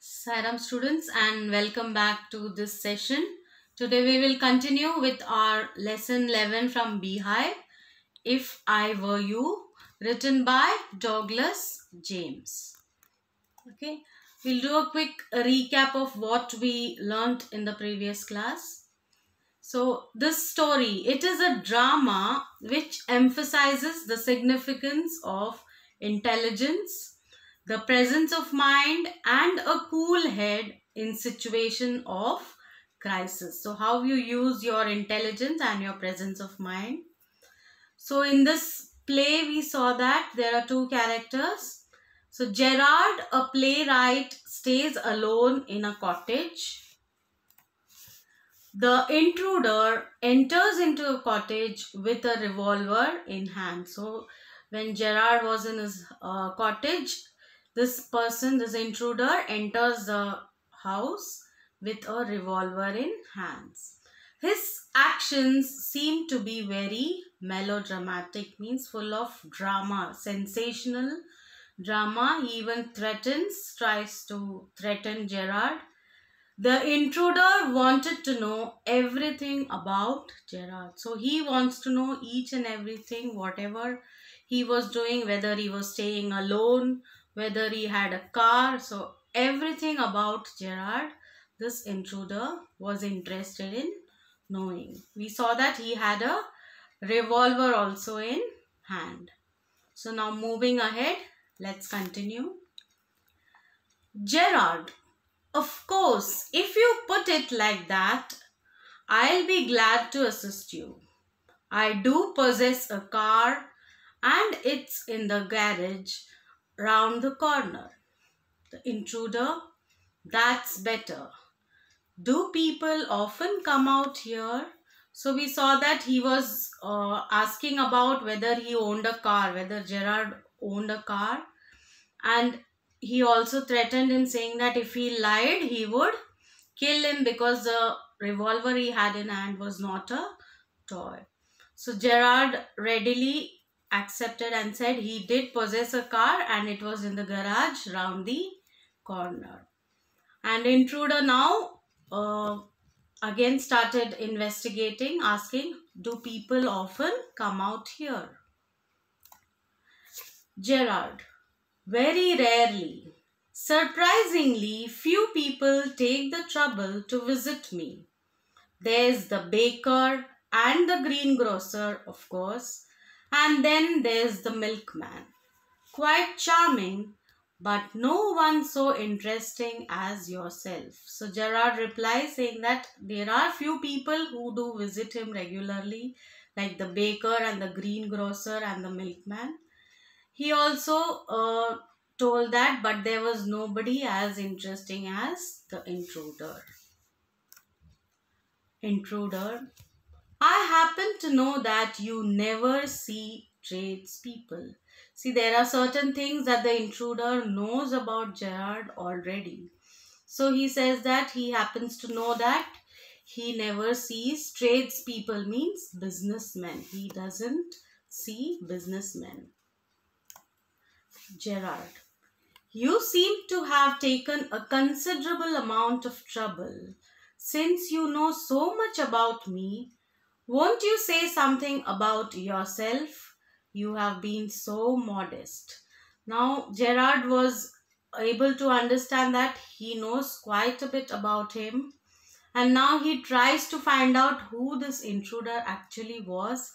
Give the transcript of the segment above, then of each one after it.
Saram students, and welcome back to this session. Today we will continue with our lesson 11 from Beehive, If I Were You, written by Douglas James. Okay, we'll do a quick recap of what we learnt in the previous class. So this story, it is a drama which emphasizes the significance of intelligence, the presence of mind, and a cool head in situation of crisis. So how you use your intelligence and your presence of mind. So in this play we saw that there are two characters. So Gerard, a playwright, stays alone in a cottage. The intruder enters into a cottage with a revolver in hand. So when Gerard was in his cottage, this intruder, enters the house with a revolver in hands. His actions seem to be very melodramatic, means full of drama, sensational drama. He even tries to threaten Gerard. The intruder wanted to know everything about Gerard. So he wants to know each and everything, whatever he was doing, whether he was staying alone, whether he had a car. So everything about Gerard, this intruder was interested in knowing. We saw that he had a revolver also in hand. So now moving ahead, let's continue. Gerard, of course, if you put it like that, I'll be glad to assist you. I do possess a car and it's in the garage round the corner. The intruder, that's better. Do people often come out here? So we saw that he was asking about whether he owned a car, whether Gerard owned a car. And he also threatened him, saying that if he lied, he would kill him because the revolver he had in hand was not a toy. So Gerard readily accepted and said he did possess a car and it was in the garage round the corner. And intruder now again started investigating, asking, do people often come out here? Gerard, very rarely. Surprisingly, few people take the trouble to visit me. There's the baker and the greengrocer, of course, and then there's the milkman. Quite charming, but no one so interesting as yourself. So Gerard replies saying that there are few people who do visit him regularly, like the baker and the greengrocer and the milkman. He also told that, but there was nobody as interesting as the intruder. Intruder, I happen to know that you never see tradespeople. See, there are certain things that the intruder knows about Gerard already. So he says that he happens to know that he never sees tradespeople, means businessmen. He doesn't see businessmen. Gerard, you seem to have taken a considerable amount of trouble. Since you know so much about me, won't you say something about yourself? You have been so modest. Now, Gerard was able to understand that he knows quite a bit about him. And now he tries to find out who this intruder actually was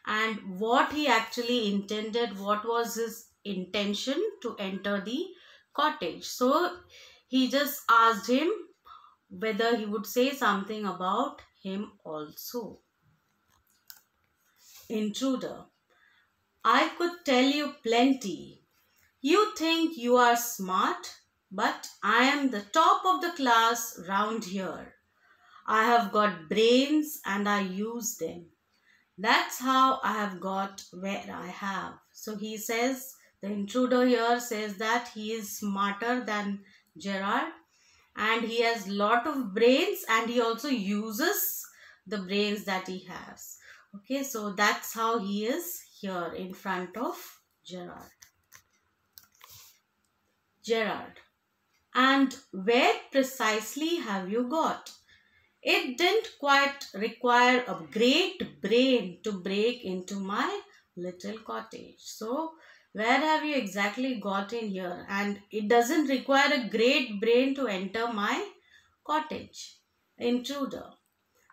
and what he actually intended, what was his intention to enter the cottage. So he just asked him whether he would say something about him also. Intruder, I could tell you plenty. You think you are smart, but I am the top of the class round here. I have got brains and I use them. That's how I have got where I have. So he says, the intruder here says that he is smarter than Gerard and he has lot of brains and he also uses the brains that he has. Okay, so that's how he is here in front of Gerard. Gerard, And where precisely have you got? It didn't quite require a great brain to break into my little cottage. So, where have you exactly got in here? And it doesn't require a great brain to enter my cottage. Intruder.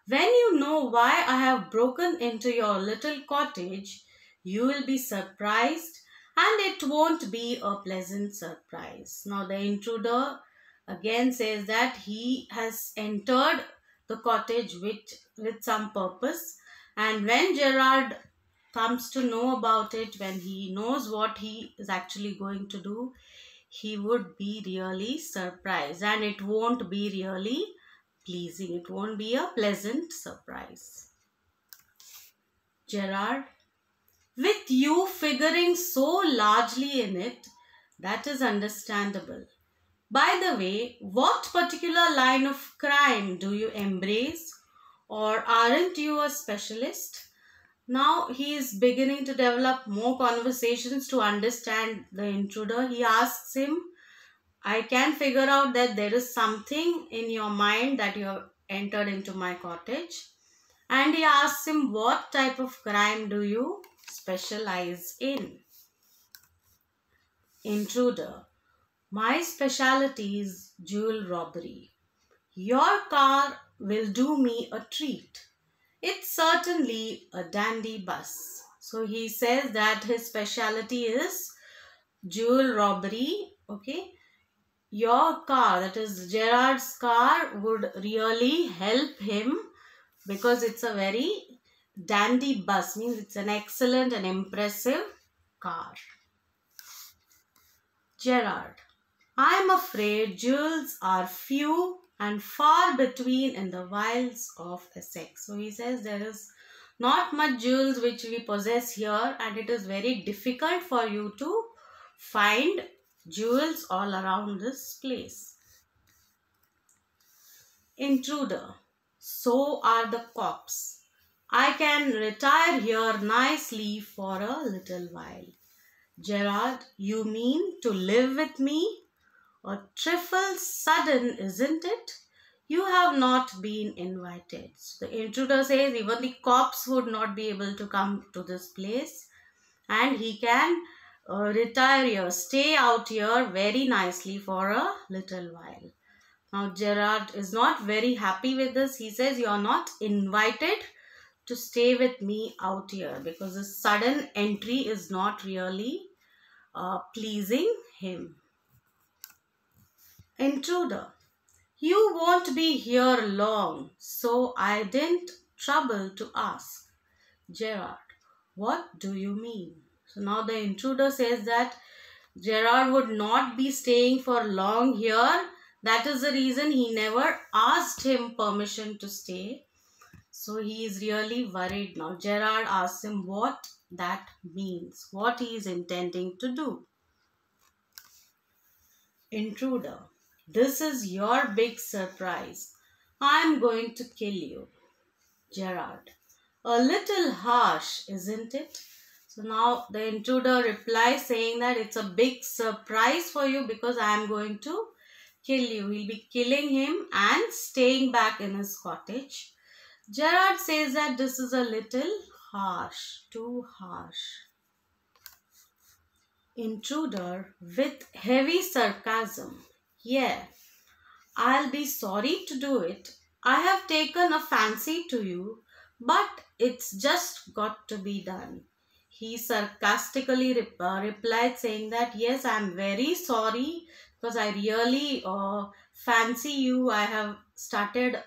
When you know why I have broken into your little cottage, you will be surprised, and it won't be a pleasant surprise. Now, the intruder again says that he has entered the cottage with some purpose, and when Gerard comes to know about it, when he knows what he is actually going to do, he would be really surprised, and it won't be really pleasing. It won't be a pleasant surprise. Gerard, with you figuring so largely in it, that is understandable. By the way, what particular line of crime do you embrace? Or aren't you a specialist? Now he is beginning to develop more conversations to understand the intruder. He asks him, I can figure out that there is something in your mind that you have entered into my cottage. And he asks him, what type of crime do you specialize in? Intruder, my specialty is jewel robbery. Your car will do me a treat. It's certainly a dandy bus. So he says that his specialty is jewel robbery. Okay. Your car, that is Gerard's car, would really help him because it's a very dandy bus, means it's an excellent and impressive car. Gerard, I'm afraid jewels are few and far between in the wilds of Essex. So he says there is not much jewels which we possess here, and it is very difficult for you to find jewels all around this place. Intruder, so are the cops. I can retire here nicely for a little while. Gerard, you mean to live with me? A trifle sudden, isn't it? You have not been invited. So the intruder says even the cops would not be able to come to this place, and he can retire here, stay out here very nicely for a little while. Now Gerard is not very happy with this. He says, you are not invited to stay with me out here because the sudden entry is not really pleasing him. Intruder, you won't be here long, so I didn't trouble to ask. Gerard, what do you mean? So now the intruder says that Gerard would not be staying for long here. That is the reason he never asked him permission to stay. So he is really worried now. Gerard asks him what that means, what he is intending to do. Intruder, this is your big surprise. I am going to kill you. Gerard, a little harsh, isn't it? So now the intruder replies saying that it's a big surprise for you because I am going to kill you. He'll be killing him and staying back in his cottage. Gerard says that this is a little harsh, too harsh. Intruder with heavy sarcasm. Yeah, I'll be sorry to do it. I have taken a fancy to you, but it's just got to be done. He sarcastically replied saying that yes, I'm very sorry because I really fancy you. I have started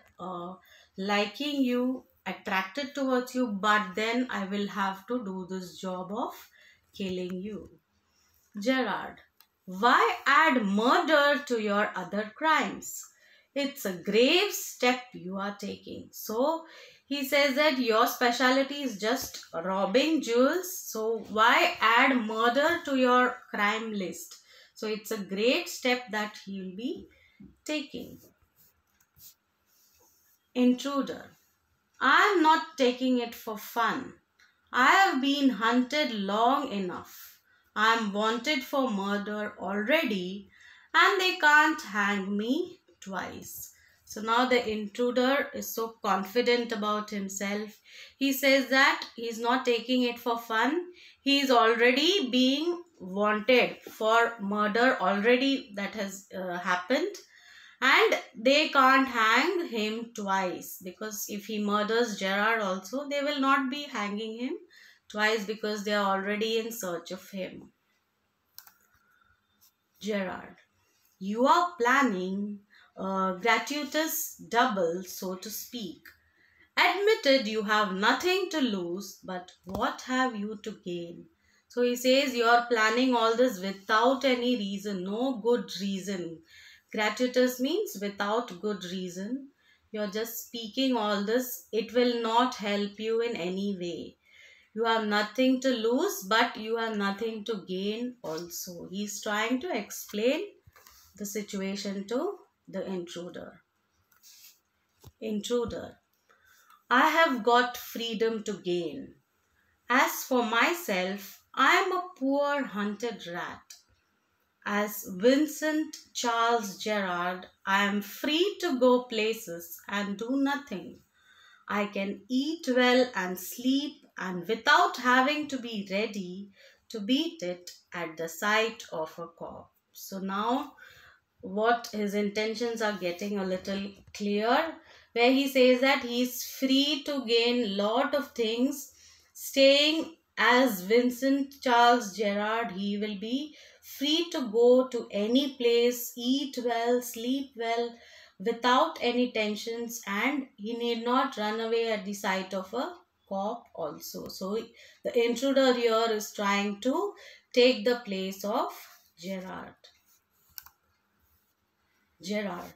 liking you, attracted towards you, but then I will have to do this job of killing you. Gerard, why add murder to your other crimes? It's a grave step you are taking. So he says that your specialty is just robbing jewels. So why add murder to your crime list? So it's a great step that he will be taking. Intruder, I am not taking it for fun. I have been hunted long enough. I am wanted for murder already, and they can't hang me twice. So now the intruder is so confident about himself. He says that he's not taking it for fun. He is already being wanted for murder already that has happened, and they can't hang him twice, because if he murders Gerard also, they will not be hanging him twice because they are already in search of him. Gerard, you are planning a gratuitous double, so to speak. Admitted you have nothing to lose, but what have you to gain? So he says you are planning all this without any reason, no good reason. Gratuitous means without good reason. You're just speaking all this. It will not help you in any way. You have nothing to lose, but you have nothing to gain also. He's trying to explain the situation to the intruder. Intruder, I have got freedom to gain. As for myself, I am a poor hunted rat. As Vincent Charles Gerard, I am free to go places and do nothing. I can eat well and sleep, and without having to be ready to beat it at the sight of a cop. So now what his intentions are getting a little clear, where he says that he is free to gain lot of things. Staying as Vincent Charles Gerard, he will be free to go to any place, eat well, sleep well, without any tensions, and he need not run away at the sight of a cop also. So the intruder here is trying to take the place of Gerard. Gerard.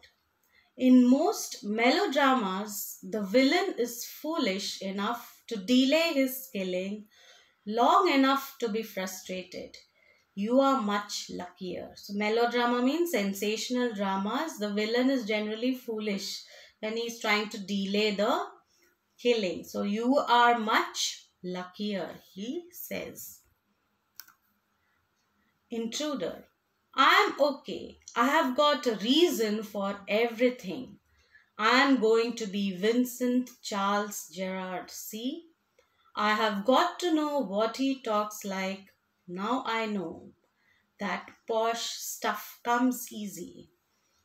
In most melodramas, the villain is foolish enough to delay his killing long enough to be frustrated. You are much luckier. So, melodrama means sensational dramas. The villain is generally foolish when he is trying to delay the killing. So, you are much luckier, he says. Intruder. I am okay. I have got a reason for everything. I am going to be Vincent Charles Gerard. See, I have got to know what he talks like. Now I know that posh stuff comes easy.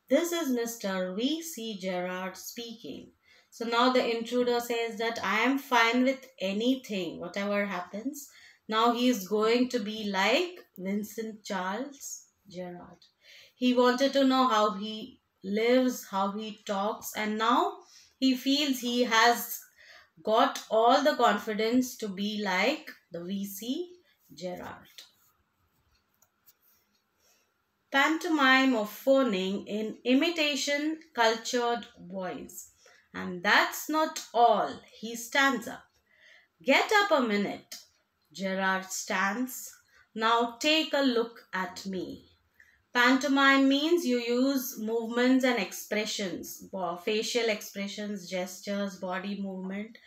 This is Mr. V.C. Gerard speaking. So now the intruder says that I am fine with anything, whatever happens. Now he is going to be like Vincent Charles Gerard. He wanted to know how he lives, how he talks, and now he feels he has got all the confidence to be like the V.C. Gerard. Pantomime of phoning in imitation cultured voice. And that's not all. He stands up. Get up a minute. Gerard stands. Now take a look at me. Pantomime means you use movements and expressions, facial expressions, gestures, body movement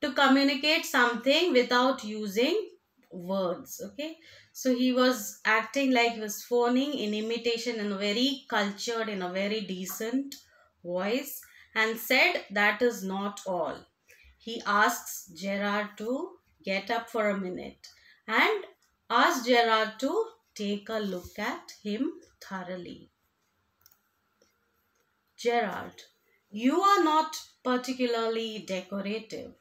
to communicate something without using words. Okay, so he was acting like he was phoning in imitation in a very cultured, in a very decent voice, and said that is not all. He asks Gerard to get up for a minute and asks Gerard to take a look at him thoroughly. Gerard, you are not particularly decorative.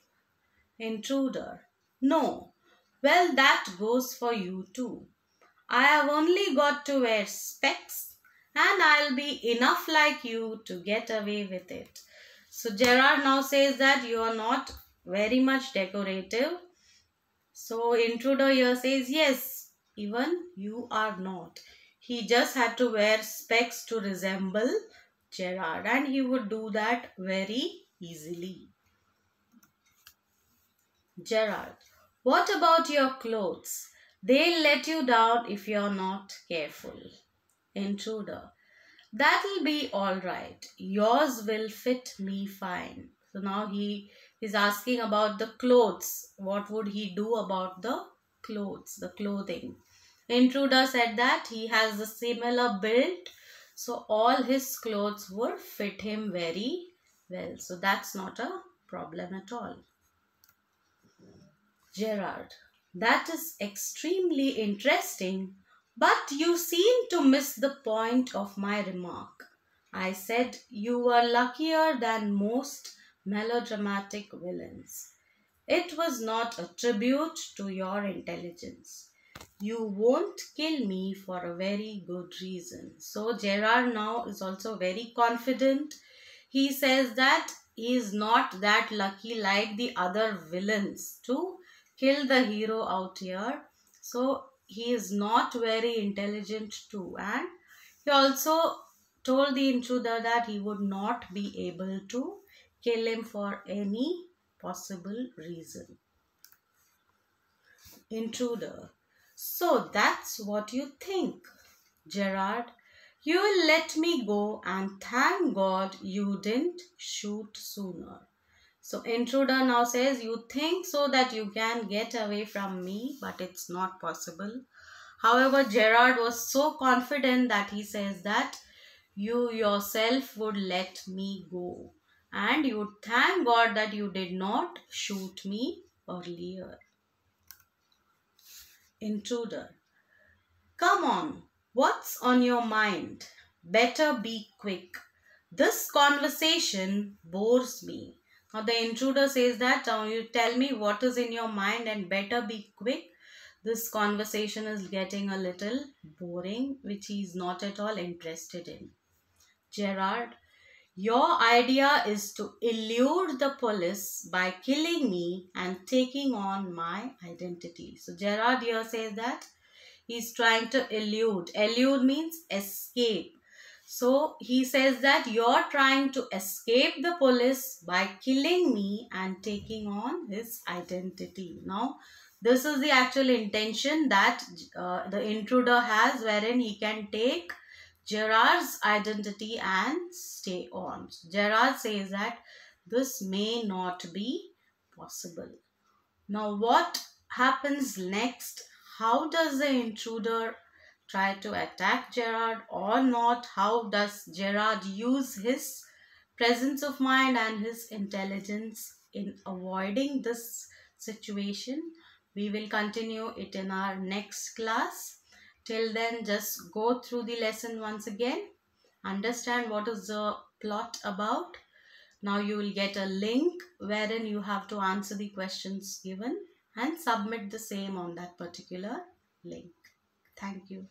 Intruder, no. Well, that goes for you too. I have only got to wear specs and I'll be enough like you to get away with it. So Gerard now says that you are not very much decorative. So intruder here says, yes, even you are not. He just had to wear specs to resemble Gerard, and he would do that very easily. Gerard, what about your clothes? They'll let you down if you're not careful. Intruder, that'll be all right. Yours will fit me fine. So now he is asking about the clothes. What would he do about the clothes, the clothing? Intruder said that he has a similar build, So all his clothes would fit him very well. So that's not a problem at all. Gerard, that is extremely interesting, but you seem to miss the point of my remark. I said you were luckier than most melodramatic villains. It was not a tribute to your intelligence. You won't kill me for a very good reason. So Gerard now is also very confident. He says that he is not that lucky like the other villains to kill the hero out here. So he is not very intelligent too. And he also told the intruder that he would not be able to kill him for any possible reason. Intruder. So that's what you think, Gerard. You will let me go, and thank God you didn't shoot sooner. So intruder now says, you think so that you can get away from me, but it's not possible. However, Gerard was so confident that he says that you yourself would let me go, and you would thank God that you did not shoot me earlier. Intruder. Come on, what's on your mind? Better be quick. This conversation bores me. Now the intruder says that you tell me what is in your mind and better be quick. This conversation is getting a little boring, which he is not at all interested in. Gerard, your idea is to elude the police by killing me and taking on my identity. So Gerard here says that he's trying to elude. Elude means escape. So he says that you're trying to escape the police by killing me and taking on his identity. Now, this is the actual intention that the intruder has, wherein he can take Gerard's identity and stay on. Gerard says that this may not be possible. Now, what happens next? How does the intruder try to attack Gerard or not? How does Gerard use his presence of mind and his intelligence in avoiding this situation? We will continue it in our next class. Till then, just go through the lesson once again. Understand what is the plot about. Now you will get a link wherein you have to answer the questions given and submit the same on that particular link. Thank you.